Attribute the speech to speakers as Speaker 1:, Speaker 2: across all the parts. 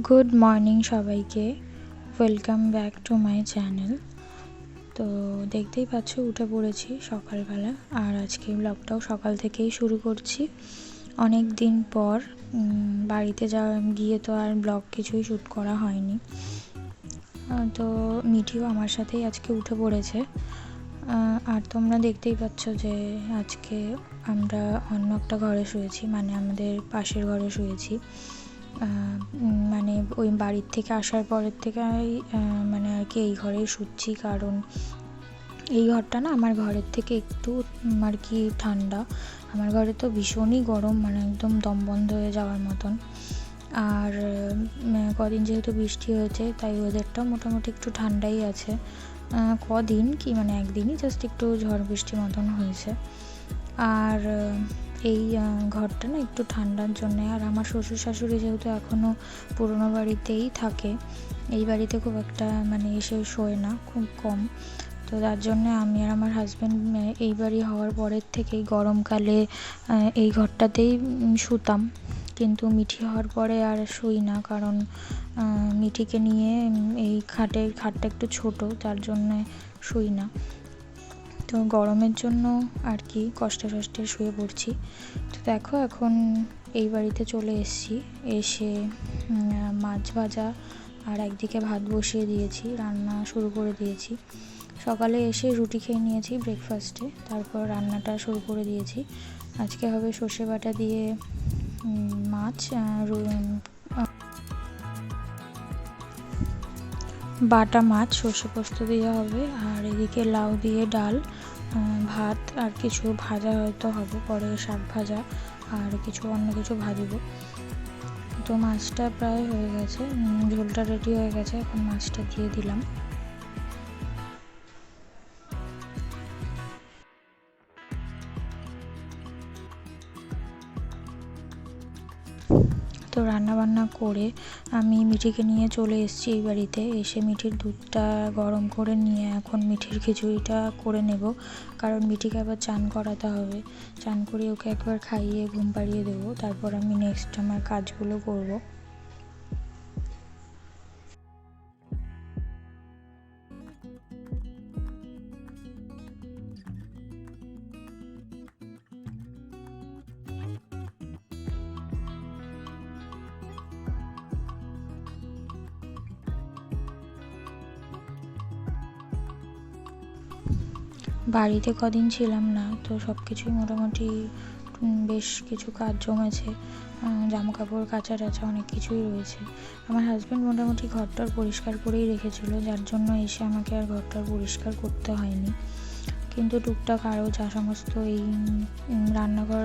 Speaker 1: Good morning সবাইকে, welcome back to my channel. তো দেখতেই পাচ্ছ উঠে পড়েছি সকালবেলা, আর আজকে ব্লগটাও সকাল থেকেই শুরু করছি। অনেক দিন পর বাড়িতে গিয়ে তো আর ব্লগ কিছুই শ্যুট করা হয়নি। তো মিঠিও আমার সাথেই আজকে উঠে পড়েছে। আর তোমরা দেখতেই পাচ্ছ যে আজকে আমরা অন্য একটা ঘরে শুয়েছি, মানে আমাদের পাশের ঘরে শুয়েছি। মানে ওই বাড়ির থেকে আসার পরের থেকে মানে আর কি এই ঘরেই শুচ্ছি, কারণ এই ঘরটা না আমার ঘরের থেকে একটু আর কি ঠান্ডা। আমার ঘরে তো ভীষণই গরম, মানে একদম দম বন্ধ হয়ে যাওয়ার মতন। আর কদিন যেহেতু বৃষ্টি হয়েছে তাই ওয়েদারটাও মোটামুটি একটু ঠান্ডাই আছে। কদিন কি মানে একদিনই জাস্ট একটু ঝড় বৃষ্টির মতন হয়েছে। আর এই ঘরটা না একটু ঠান্ডার জন্যে, আর আমার শ্বশুর শাশুড়ি যেহেতু এখনও পুরনো বাড়িতেই থাকে, এই বাড়িতে খুব একটা মানে এসে শোয় না, খুব কম। তো তার জন্যে আমি আর আমার হাজব্যান্ড এই বাড়ি হওয়ার পরের থেকেই গরমকালে এই ঘরটাতেই শুতাম, কিন্তু মিঠি হওয়ার পরে আর শুই না, কারণ মিঠিকে নিয়ে এই খাটটা একটু ছোট, তার জন্যে শুই না। তো গরমের জন্য আর কি কষ্টে শুয়ে পড়ছি। তো দেখো এখন এই বাড়িতে চলে এসে মাছ ভাজা আর একদিকে ভাত বসিয়ে দিয়েছি, রান্না শুরু করে দিয়েছি। সকালে এসে রুটি খেয়ে নিয়েছি ব্রেকফাস্টে, তারপর রান্নাটা শুরু করে দিয়েছি। আজকে হবে সর্ষে বাটা দিয়ে মাছ, বাটা মাছ সর্ষে পোস্ত দিয়ে হবে, আর এদিকে লাউ দিয়ে ডাল, ভাত, আর কিছু ভাজা হয়তো হবে পরে, শাক ভাজা আর কিছু অন্য কিছু ভাজব। তো মাছটা প্রায় হয়ে গেছে, ঝোলটা রেডি হয়ে গেছে, এখন মাছটা দিয়ে দিলাম। তো রান্নাবান্না করে আমি মিঠিকে নিয়ে চলে এসেছি এই বাড়িতে। এসে মিঠির দুধটা গরম করে নিয়ে এখন মিঠির খিচুড়িটা করে নেব, কারণ মিঠিকে আবার চান করাতে হবে। চান করিয়ে ওকে একবার খাইয়ে ঘুম পাড়িয়ে দেবো, তারপর আমি নেক্সট আমার কাজগুলো করব। বাড়িতে কদিন ছিলাম না, তো সব কিছুই মোটামুটি বেশ কিছু কাজ জমেছে, জামা কাপড় কাচা টাচা অনেক কিছুই রয়েছে। আমার হাজব্যান্ড মোটামুটি ঘরটার পরিষ্কার করেই রেখেছিল, যার জন্য এসে আমাকে আর ঘরটার পরিষ্কার করতে হয়নি। কিন্তু টুকটাক আরও যা সমস্ত এই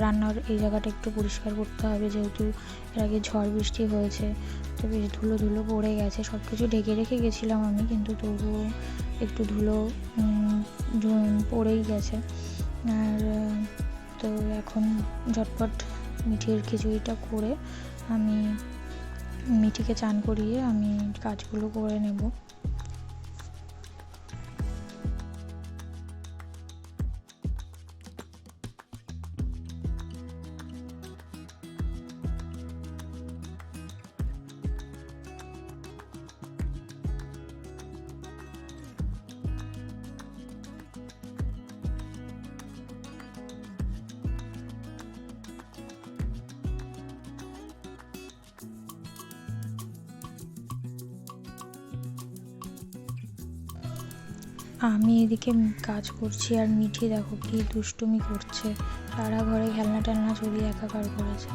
Speaker 1: রান্নার এই জায়গাটা একটু পরিষ্কার করতে হবে, যেহেতু এর আগে ঝড় বৃষ্টি হয়েছে, তো বেশ ধুলো পড়ে গেছে। সব কিছু ঢেকে রেখে গেছিলাম আমি, কিন্তু তবুও একটু ধুলো পড়েই গেছে। আর তো এখন ঝটপট মিঠির খিচুড়িটা করে আমি মিঠিকে চান করিয়ে আমি কাজগুলো করে নেব। আমি এদিকে কাজ করছি, আর মিঠি দেখো কি দুষ্টুমি করছে, সারা ঘরে খেলনা টেলনা ছড়িয়ে একাকার করেছে।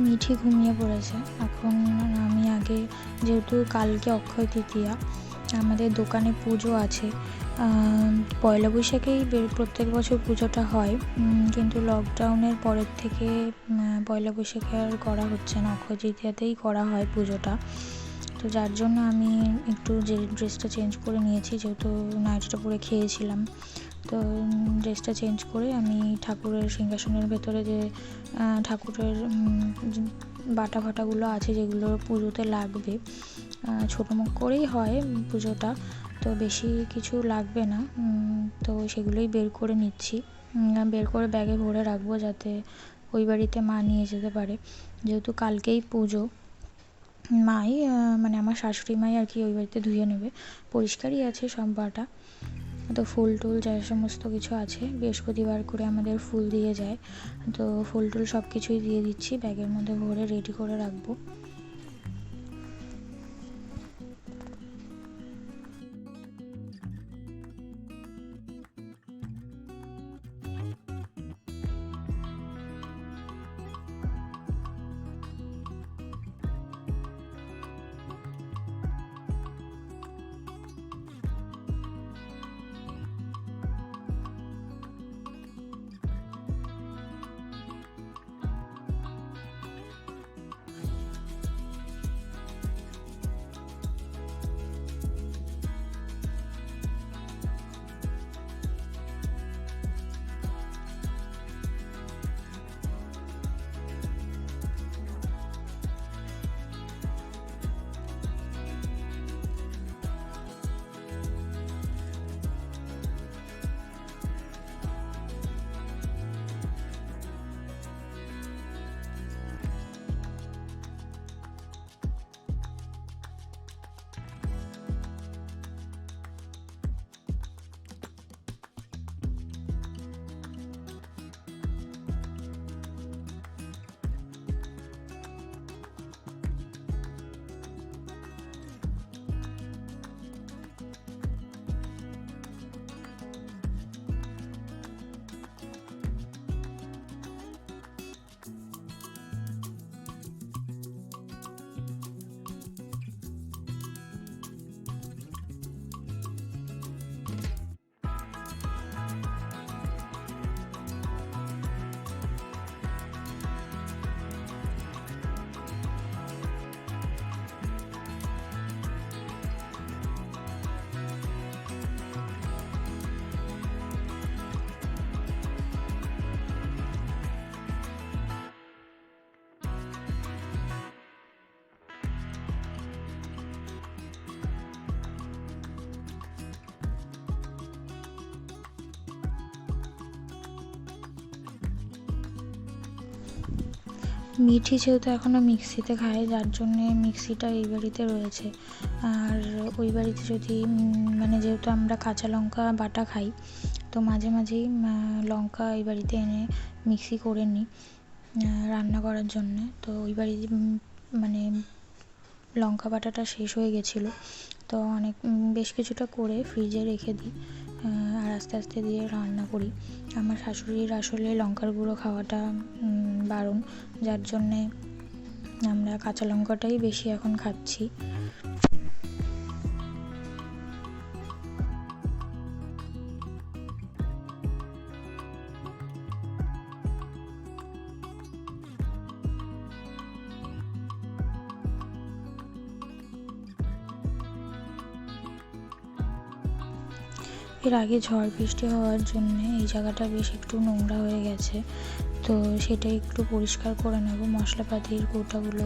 Speaker 1: মিঠি ঘুমিয়ে পড়েছে এখন। আমি আগে, যেহেতু কালকে অক্ষয় তৃতীয়া, আমাদের দোকানে পুজো আছে, পয়লা বৈশাখেই প্রত্যেক বছর পুজোটা হয়, কিন্তু লকডাউনের পরের থেকে পয়লা বৈশাখে আর করা হচ্ছে না, অক্ষয় তৃতীয়াতেই করা হয় পুজোটা। তো যার জন্য আমি একটু যে ড্রেসটা চেঞ্জ করে নিয়েছি, যেহেতু নাইটটা পরে খেয়েছিলাম, তো ড্রেসটা চেঞ্জ করে আমি ঠাকুরের সিংহাসনের ভেতরে যে ঠাকুরের বাটা ফাটাগুলো আছে যেগুলো পুজোতে লাগবে, ছোটো মুখ করেই হয় পুজোটা, তো বেশি কিছু লাগবে না, তো সেগুলোই বের করে নিচ্ছি, বের করে ব্যাগে ভরে রাখবো, যাতে ওই বাড়িতে মা নিয়ে যেতে পারে, যেহেতু কালকেই পুজো। মাই মানে আমার শাশুড়ি মাই আর কি ওই বাড়িতে ধুয়ে নেবে, পরিষ্কারই আছে সব বাটা। তো ফুল টুল যা সমস্ত কিছু আছে, বৃহস্পতিবার করে আমাদের ফুল দিয়ে যায়, তো ফুল টুল সব কিছুই দিয়ে দিচ্ছি, ব্যাগের মধ্যে ভরে রেডি করে রাখবো। মিঠি যেহেতু এখনও মিক্সিতে খায়, যার জন্যে মিক্সিটা এই বাড়িতে রয়েছে। আর ওই বাড়িতে যদি মানে যেহেতু আমরা কাঁচা লঙ্কা বাটা খাই, তো মাঝে মাঝেই লঙ্কা এই বাড়িতে এনে মিক্সি করে নিই রান্না করার জন্যে। তো ওই বাড়িতে মানে লঙ্কা বাটাটা শেষ হয়ে গেছিলো, তো বেশ কিছুটা করে ফ্রিজে রেখে দিই, আর আস্তে আস্তে দিয়ে রান্না করি। আমার শাশুড়ির আসলে লঙ্কার গুঁড়ো খাওয়াটা বারণ, যার জন্যে আমরা কাঁচা লঙ্কাটাই বেশি এখন খাচ্ছি। এর আগে ঝড় বৃষ্টি হওয়ার জন্যে এই জায়গাটা বেশ একটু নোংরা হয়ে গেছে, তো সেটাই একটু পরিষ্কার করে নেব। মশলাপাতির কৌটাগুলো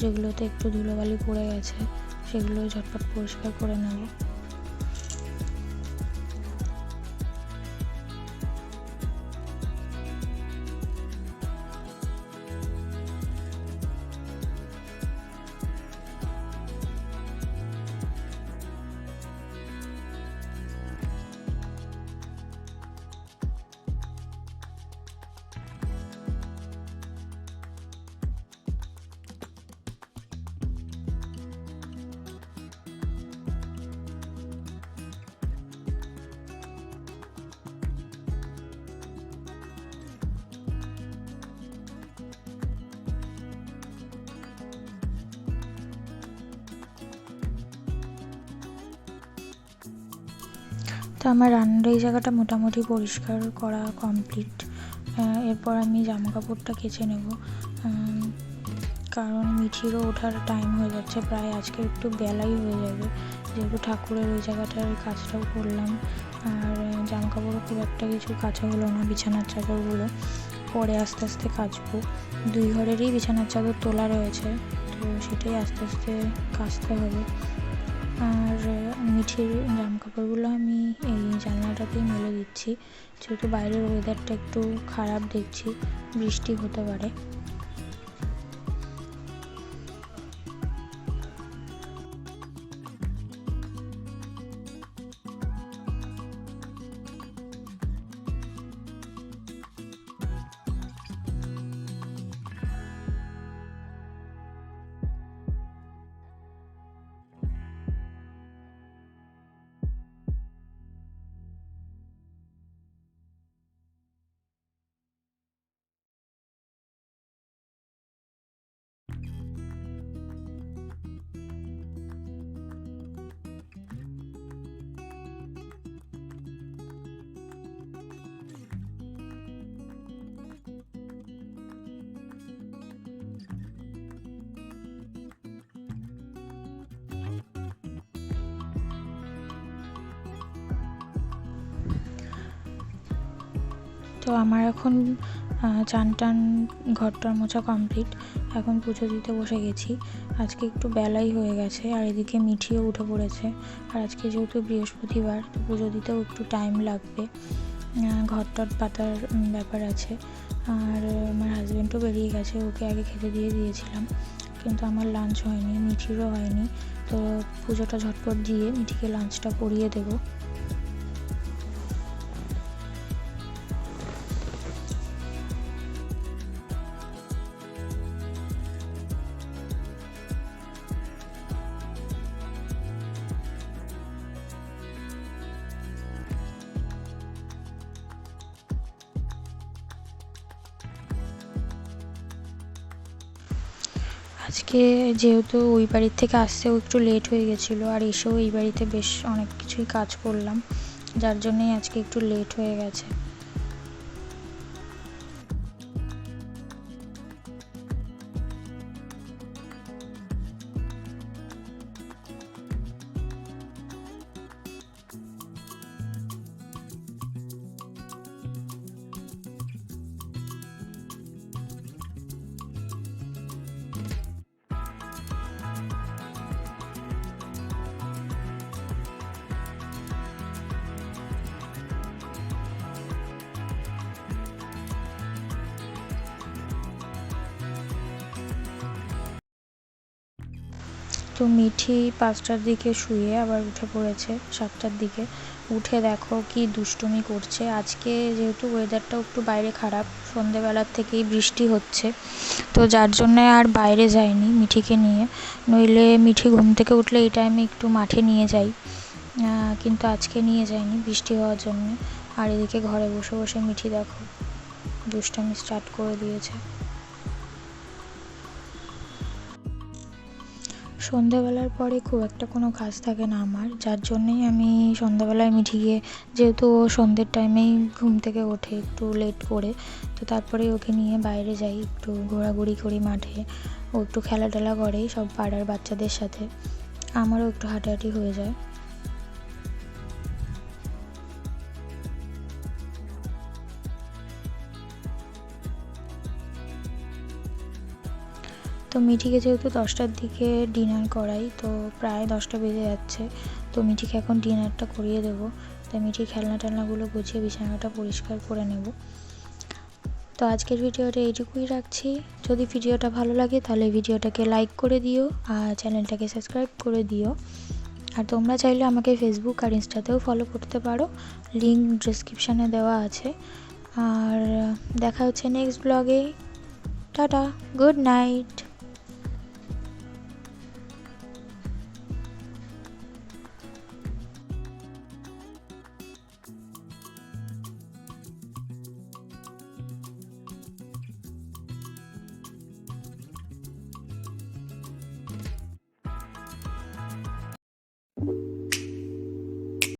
Speaker 1: যেগুলোতে একটু ধুলোবালি পড়ে গেছে, সেগুলো ঝটপট পরিষ্কার করে নেব। তো আমার রান্নার এই জায়গাটা মোটামুটি পরিষ্কার করা কমপ্লিট। এরপর আমি জামা কাপড়টা কেচে নেব, কারণ মিঠিরও ওঠার টাইম হয়ে যাচ্ছে প্রায়, আজকে একটু বেলাই হয়ে যাবে, যেহেতু ঠাকুরের ওই জায়গাটার কাজটাও করলাম। আর জামা কাপড়ও খুব একটা কিছু কাচা হলো না, বিছানার চাদরগুলো পরে আস্তে আস্তে কাচবো। 2 ঘরেরই বিছানার চাদর তোলা রয়েছে, তো সেটাই আস্তে আস্তে কাচতে হবে। আর মিঠির জামা কাপড়গুলো আমি এই জানলাটাতেই মেলে দিচ্ছি, যেহেতু বাইরের ওয়েদারটা একটু খারাপ দেখছি, বৃষ্টি হতে পারে। তো আমার এখন চান টান ঘরটার মোছা কমপ্লিট, এখন পুজো দিতে বসে গেছি। আজকে একটু বেলাই হয়ে গেছে, আর এদিকে মিঠিও উঠে পড়েছে। আর আজকে যেহেতু বৃহস্পতিবার, তো পুজো দিতেও একটু টাইম লাগবে, ঘরটার পাতার ব্যাপার আছে। আর আমার হাজব্যান্ডও বেরিয়ে গেছে, ওকে আগে খেতে দিয়ে দিয়েছিলাম, কিন্তু আমার লাঞ্চ হয়নি, মিঠিরও হয়নি। তো পুজোটা ঝটপট দিয়ে মিঠিকে লাঞ্চটা করিয়ে দেবো। আজকে যেহেতু ওই বাড়ির থেকে আসতেও একটু লেট হয়ে গেছিলো, আর এসেও এই বাড়িতে বেশ অনেক কিছুই কাজ করলাম, যার জন্যই আজকে একটু লেট হয়ে গেছে। তো মিঠি 5টার দিকে শুয়ে আবার উঠে পড়েছে 7টার দিকে। উঠে দেখো কি দুষ্টুমি করছে। আজকে যেহেতু ওয়েদারটাও একটু বাইরে খারাপ, সন্ধেবেলার থেকেই বৃষ্টি হচ্ছে, তো যার জন্যে আর বাইরে যায়নি মিঠিকে নিয়ে। নইলে মিঠি ঘুম থেকে উঠলে এই টাইমে একটু মাঠে নিয়ে যাই, কিন্তু আজকে নিয়ে যায়নি বৃষ্টি হওয়ার জন্য। আর এদিকে ঘরে বসে বসে মিঠি দেখো দুষ্টামি স্টার্ট করে দিয়েছে। সন্ধ্যাবেলার পরে খুব একটা কোনো কাজ থাকে না আমার, যার জন্যেই আমি সন্ধ্যাবেলায় মিঠিকে, যেহেতু ও সন্ধ্যের টাইমেই ঘুম থেকে ওঠে একটু লেট করে, তো তারপরে ওকে নিয়ে বাইরে যাই, একটু ঘোরাঘুরি করি মাঠে। ও একটু খেলা টেলা করে সব পাড়ার বাচ্চাদের সাথে, আমারও একটু হাঁটাহাঁটি হয়ে যায়। তো মিঠিকে যেহেতু 10টার দিকে ডিনার করাই, তো প্রায় 10টা বেজে যাচ্ছে। তো মিঠিকে এখন ডিনারটা করিয়ে দেবো। তো মিঠির খেলনা টেলনাগুলো গুছিয়ে বিছানাটা পরিষ্কার করে নেব। তো আজকের ভিডিওটা এইটুকুই রাখছি। যদি ভিডিওটা ভালো লাগে তাহলে ভিডিওটাকে লাইক করে দিও, আর চ্যানেলটাকে সাবস্ক্রাইব করে দিও। আর তোমরা চাইলে আমাকে ফেসবুক আর ইনস্টাতেও ফলো করতে পারো, লিঙ্ক ডেসক্রিপশানে দেওয়া আছে। আর দেখা হচ্ছে নেক্সট ব্লগে। Tata, good night.